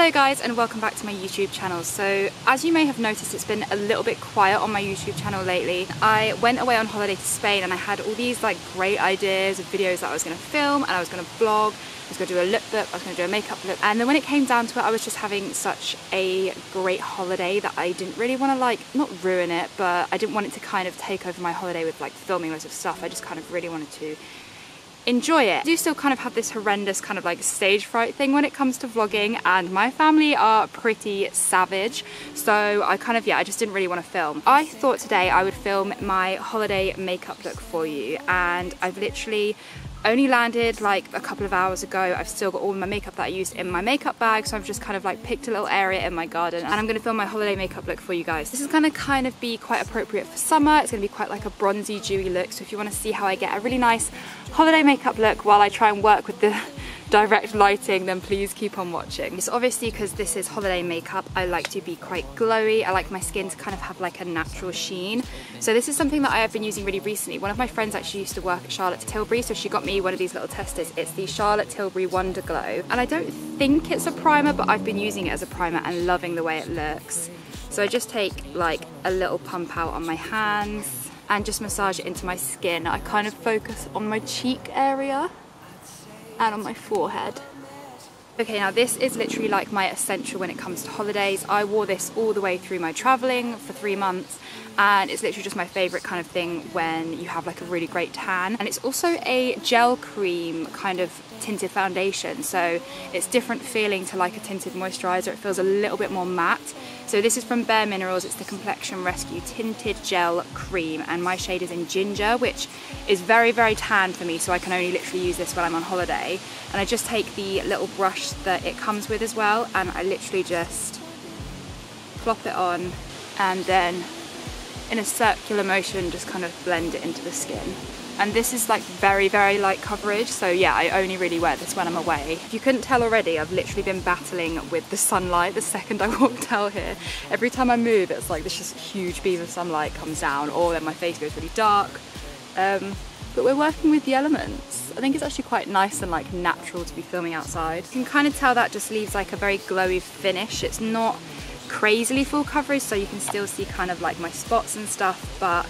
Hello guys and welcome back to my YouTube channel. So as you may have noticed, it's been a little bit quiet on my YouTube channel lately. I went away on holiday to Spain and I had all these like great ideas of videos that I was going to film and I was going to vlog. I was going to do a lip look, I was going to do a makeup look, and then when it came down to it I was just having such a great holiday that I didn't really want to like, not ruin it, but I didn't want it to kind of take over my holiday with like filming loads of stuff. I just kind of really wanted to enjoy it. I do still kind of have this horrendous kind of like stage fright thing when it comes to vlogging, and my family are pretty savage, so I kind of, I just didn't really want to film. I thought today I would film my holiday makeup look for you, and I've literally only landed like a couple of hours ago. I've still got all of my makeup that I used in my makeup bag, so I've just kind of like picked a little area in my garden and I'm going to film my holiday makeup look for you guys. This is going to kind of be quite appropriate for summer. It's going to be quite like a bronzy, dewy look, so if you want to see how I get a really nice holiday makeup look while I try and work with the direct lighting, then please keep on watching. So obviously, because this is holiday makeup, I like to be quite glowy. I like my skin to kind of have like a natural sheen. So this is something that I have been using really recently. One of my friends actually used to work at Charlotte Tilbury, so she got me one of these little testers. It's the Charlotte Tilbury Wonder Glow, and I don't think it's a primer, but I've been using it as a primer and loving the way it looks. So I just take like a little pump out on my hands and just massage it into my skin. I kind of focus on my cheek area and on my forehead. Okay, now this is literally like my essential when it comes to holidays. I wore this all the way through my traveling for 3 months, and it's literally just my favorite kind of thing when you have like a really great tan. And it's also a gel cream kind of tinted foundation, so it's different feeling to like a tinted moisturizer. It feels a little bit more matte. So this is from Bare Minerals. It's the Complexion Rescue Tinted Gel Cream, and my shade is in Ginger, which is very, very tan for me, so I can only literally use this when I'm on holiday. And I just take the little brush that it comes with as well, and I literally just plop it on, and then in a circular motion just kind of blend it into the skin. And this is like very, very light coverage, so yeah, I only really wear this when I'm away. If you couldn't tell already, I've literally been battling with the sunlight the second I walked out here. Every time I move, it's like this just huge beam of sunlight comes down, or then my face goes really dark. But we're working with the elements. I think it's actually quite nice and like natural to be filming outside. You can kind of tell that just leaves like a very glowy finish. It's not crazily full coverage, so you can still see kind of like my spots and stuff, but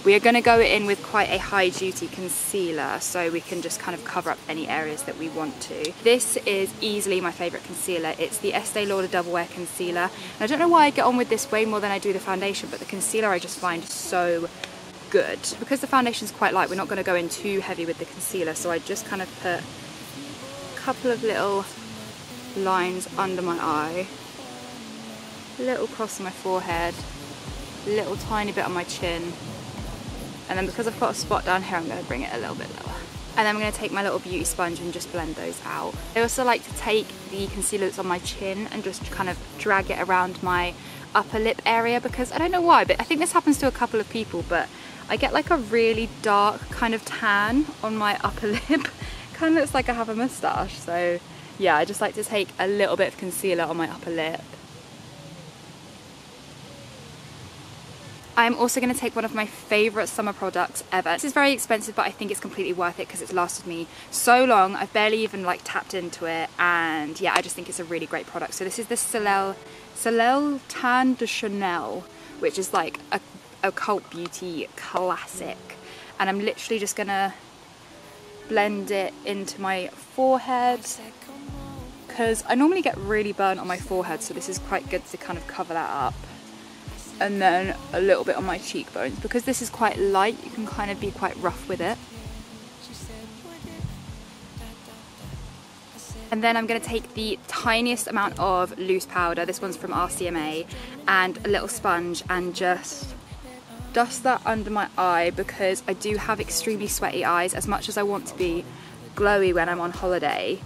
we are going to go in with quite a high duty concealer, so we can just kind of cover up any areas that we want to. This is easily my favourite concealer. It's the Estee Lauder Double Wear Concealer. And I don't know why I get on with this way more than I do the foundation, but the concealer I just find so good. Because the foundation's quite light, we're not going to go in too heavy with the concealer, so I just kind of put a couple of little lines under my eye, a little cross on my forehead, a little tiny bit on my chin. And then because I've got a spot down here, I'm going to bring it a little bit lower. And then I'm going to take my little beauty sponge and just blend those out. I also like to take the concealer that's on my chin and just kind of drag it around my upper lip area, because I don't know why, but I think this happens to a couple of people, but I get like a really dark kind of tan on my upper lip. Kind of looks like I have a moustache. So yeah, I just like to take a little bit of concealer on my upper lip. I'm also going to take one of my favourite summer products ever. This is very expensive, but I think it's completely worth it because it's lasted me so long. I've barely even like tapped into it, and yeah, I just think it's a really great product. So this is the Soleil Tan de Chanel, which is like a cult beauty classic. And I'm literally just going to blend it into my forehead, because I normally get really burnt on my forehead, so this is quite good to kind of cover that up. And then a little bit on my cheekbones. Because this is quite light, you can kind of be quite rough with it. And then I'm going to take the tiniest amount of loose powder, this one's from RCMA, and a little sponge, and just dust that under my eye, because I do have extremely sweaty eyes. As much as I want to be glowy when I'm on holiday,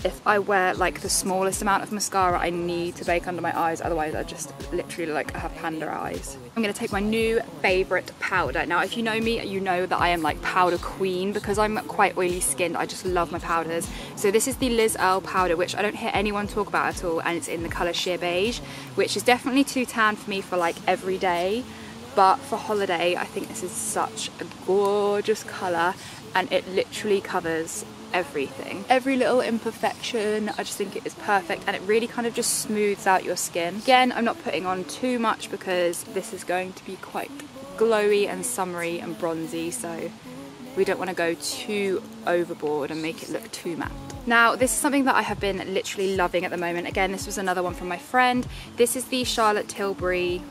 if I wear like the smallest amount of mascara, I need to bake under my eyes, otherwise I just literally like have panda eyes. I'm going to take my new favourite powder. Now if you know me, you know that I am like powder queen, because I'm quite oily skinned. I just love my powders. So this is the Liz Earle powder, which I don't hear anyone talk about at all, and it's in the colour Sheer Beige, which is definitely too tan for me for like every day, but for holiday I think this is such a gorgeous colour, and it literally covers everything. Every little imperfection, I just think it is perfect, and it really kind of just smooths out your skin. Again, I'm not putting on too much because this is going to be quite glowy and summery and bronzy, so we don't want to go too overboard and make it look too matte. Now, this is something that I have been literally loving at the moment. Again, this was another one from my friend. This is the Charlotte Tilbury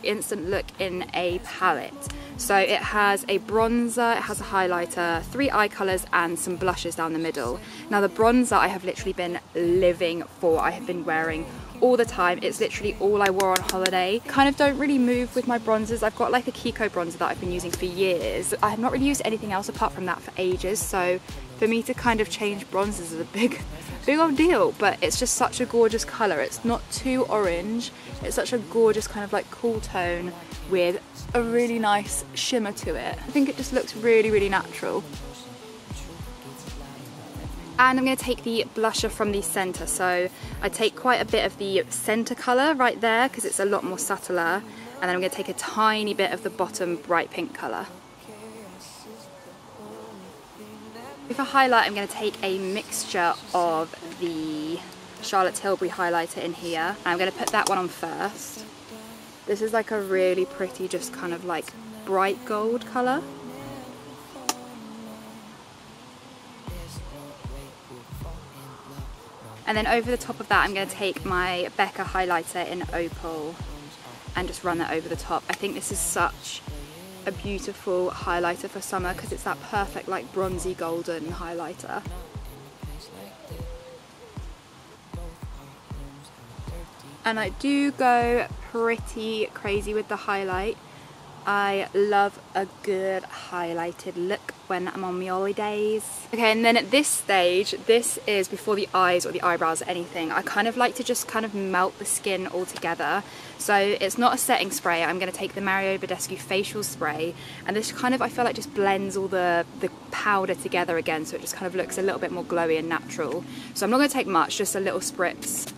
Instant Look in a palette. So it has a bronzer, it has a highlighter, 3 eye colours and some blushes down the middle. Now the bronzer I have literally been living for. I have been wearing all the time. It's literally all I wore on holiday. Kind of don't really move with my bronzers. I've got like a Kiko bronzer that I've been using for years. I have not really used anything else apart from that for ages, so for me to kind of change bronzers is a big old deal, but it's just such a gorgeous colour. It's not too orange. It's such a gorgeous kind of like cool tone with a really nice shimmer to it. I think it just looks really, really natural. And I'm going to take the blusher from the centre. So I take quite a bit of the centre colour right there because it's a lot more subtler. And then I'm going to take a tiny bit of the bottom bright pink colour. For highlight, I'm going to take a mixture of the Charlotte Tilbury highlighter in here. And I'm going to put that one on first. This is like a really pretty, just kind of like bright gold colour. And then over the top of that, I'm going to take my Becca highlighter in Opal and just run that over the top. I think this is such a beautiful highlighter for summer because it's that perfect like bronzy golden highlighter. And I do go pretty crazy with the highlight. I love a good highlighted look when I'm on my holidays. Okay, and then at this stage, this is before the eyes or the eyebrows or anything. I kind of like to just kind of melt the skin all together. So it's not a setting spray. I'm going to take the Mario Badescu facial spray, and this kind of, I feel like, just blends all the powder together again, so it just kind of looks a little bit more glowy and natural. So I'm not going to take much, just a little spritz.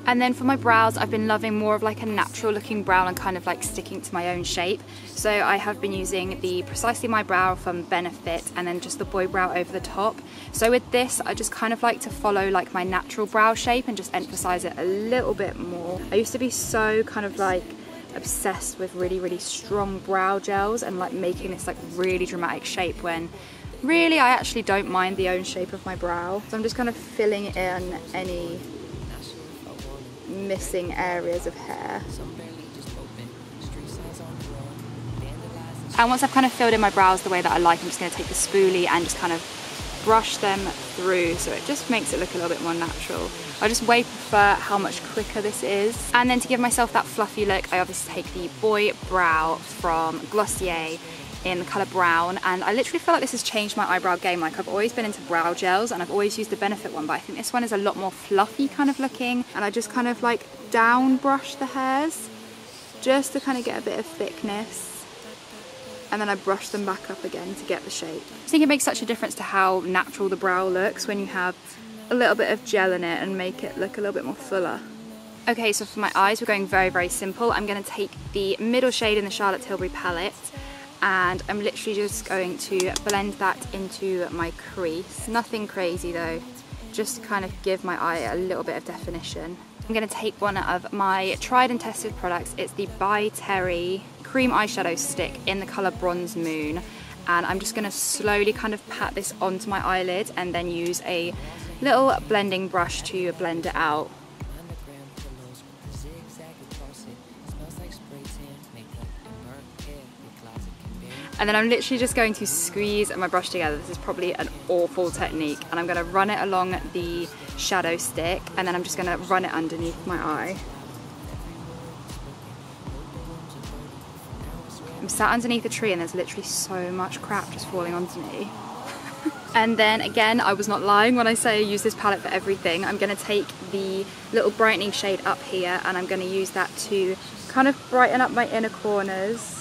And then for my brows, I've been loving more of like a natural looking brow and kind of like sticking to my own shape. So I have been using the Precisely My Brow from Benefit and then just the Boy Brow over the top. So with this, I just kind of like to follow like my natural brow shape and just emphasize it a little bit more. I used to be so kind of like obsessed with really, really strong brow gels and like making this like really dramatic shape when really I actually don't mind the own shape of my brow. So I'm just kind of filling in any missing areas of hair. And once I've kind of filled in my brows the way that I like, I'm just going to take the spoolie and just kind of brush them through, so it just makes it look a little bit more natural. I just way prefer how much quicker this is. And then to give myself that fluffy look, I obviously take the Boy Brow from Glossier in the colour brown, and I literally feel like this has changed my eyebrow game. Like, I've always been into brow gels and I've always used the Benefit one, but I think this one is a lot more fluffy kind of looking, and I just kind of like down brush the hairs just to kind of get a bit of thickness, and then I brush them back up again to get the shape. I think it makes such a difference to how natural the brow looks when you have a little bit of gel in it and make it look a little bit more fuller. Okay, so for my eyes, we're going very, very simple. I'm going to take the middle shade in the Charlotte Tilbury palette, and I'm literally just going to blend that into my crease. Nothing crazy though, just to kind of give my eye a little bit of definition. I'm going to take one of my tried and tested products. It's the By Terry cream eyeshadow stick in the colour Bronze Moon, and I'm just going to slowly kind of pat this onto my eyelid and then use a little blending brush to blend it out. And then I'm literally just going to squeeze my brush together. This is probably an awful technique. And I'm going to run it along the shadow stick, and then I'm just going to run it underneath my eye. I'm sat underneath a tree and there's literally so much crap just falling onto me. And then again, I was not lying when I say I use this palette for everything. I'm going to take the little brightening shade up here, and I'm going to use that to kind of brighten up my inner corners,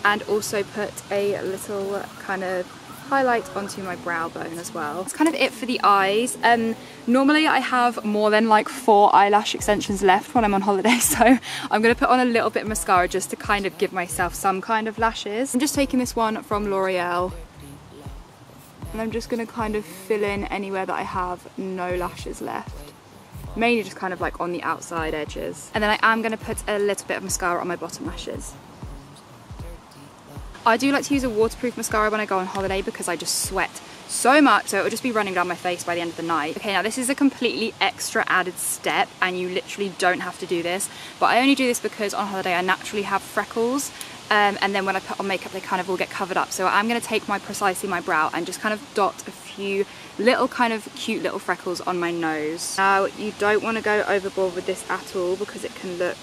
and also put a little kind of highlight onto my brow bone as well. That's kind of it for the eyes. Normally I have more than like 4 eyelash extensions left when I'm on holiday, so I'm going to put on a little bit of mascara just to kind of give myself some kind of lashes. I'm just taking this one from L'Oreal, and I'm just going to kind of fill in anywhere that I have no lashes left. Mainly just kind of like on the outside edges. And then I am going to put a little bit of mascara on my bottom lashes. I do like to use a waterproof mascara when I go on holiday because I just sweat so much, so it will just be running down my face by the end of the night. Okay, now this is a completely extra added step and you literally don't have to do this, but I only do this because on holiday I naturally have freckles. And then when I put on makeup they kind of all get covered up. So I'm going to take Precisely my brow and just kind of dot a few little kind of cute little freckles on my nose. Now you don't want to go overboard with this at all because it can look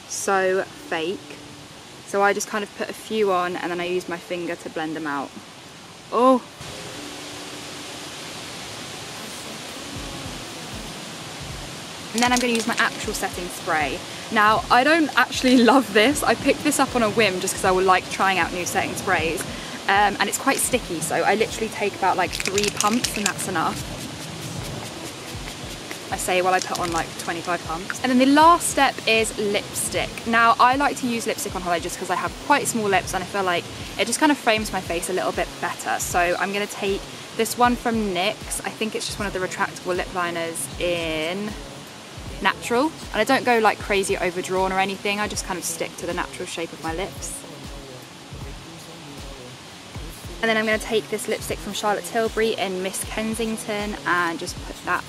so fake. So I just kind of put a few on and then I use my finger to blend them out. Oh! And then I'm going to use my actual setting spray. Now, I don't actually love this. I picked this up on a whim just because I would like trying out new setting sprays. And it's quite sticky, so I literally take about like 3 pumps and that's enough. I say while I put on like 25 pumps. And then the last step is lipstick. Now, I like to use lipstick on holiday just because I have quite small lips and I feel like it just kind of frames my face a little bit better. So I'm going to take this one from NYX. I think it's just one of the retractable lip liners in Natural, and I don't go like crazy overdrawn or anything. I just kind of stick to the natural shape of my lips. And then I'm going to take this lipstick from Charlotte Tilbury in Miss Kensington and just put that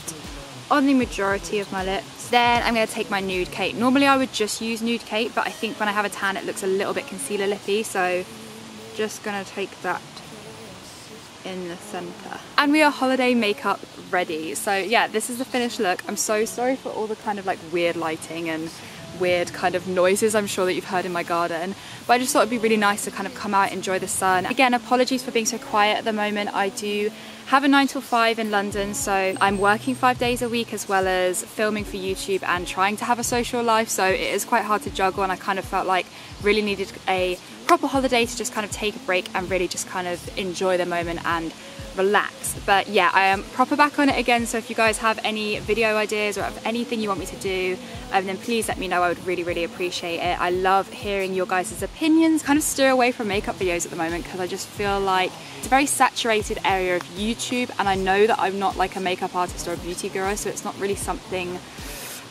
on the majority of my lips. Then I'm going to take my Nude Cape. Normally I would just use Nude Cape, but I think when I have a tan it looks a little bit concealer lippy, so just going to take that in the center. And we are holiday makeup ready. So yeah, this is the finished look. I'm so sorry for all the kind of like weird lighting and weird kind of noises I'm sure that you've heard in my garden, but I just thought it'd be really nice to kind of come out, enjoy the sun. Again, apologies for being so quiet at the moment. I do have a 9 till 5 in London, so I'm working 5 days a week as well as filming for YouTube and trying to have a social life, so it is quite hard to juggle, and I kind of felt like really needed a proper holiday to just kind of take a break and really just kind of enjoy the moment and relax. But yeah, I am proper back on it again, so if you guys have any video ideas or anything you want me to do, then please let me know. I would really appreciate it. I love hearing your guys' opinions. Kind of steer away from makeup videos at the moment because I just feel like it's a very saturated area of YouTube, and I know that I'm not like a makeup artist or a beauty guru, so it's not really something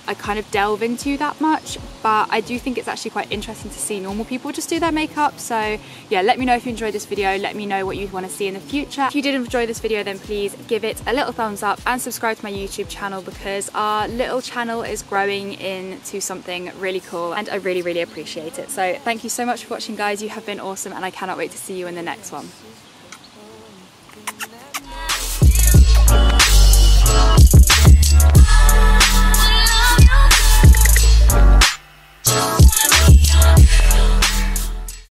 I kind of delve into that much, but I do think it's actually quite interesting to see normal people just do their makeup. So yeah, let me know if you enjoyed this video, let me know what you want to see in the future. If you did enjoy this video, then please give it a little thumbs up and subscribe to my YouTube channel because our little channel is growing into something really cool and I really appreciate it. So thank you so much for watching, guys. You have been awesome and I cannot wait to see you in the next one. Oh,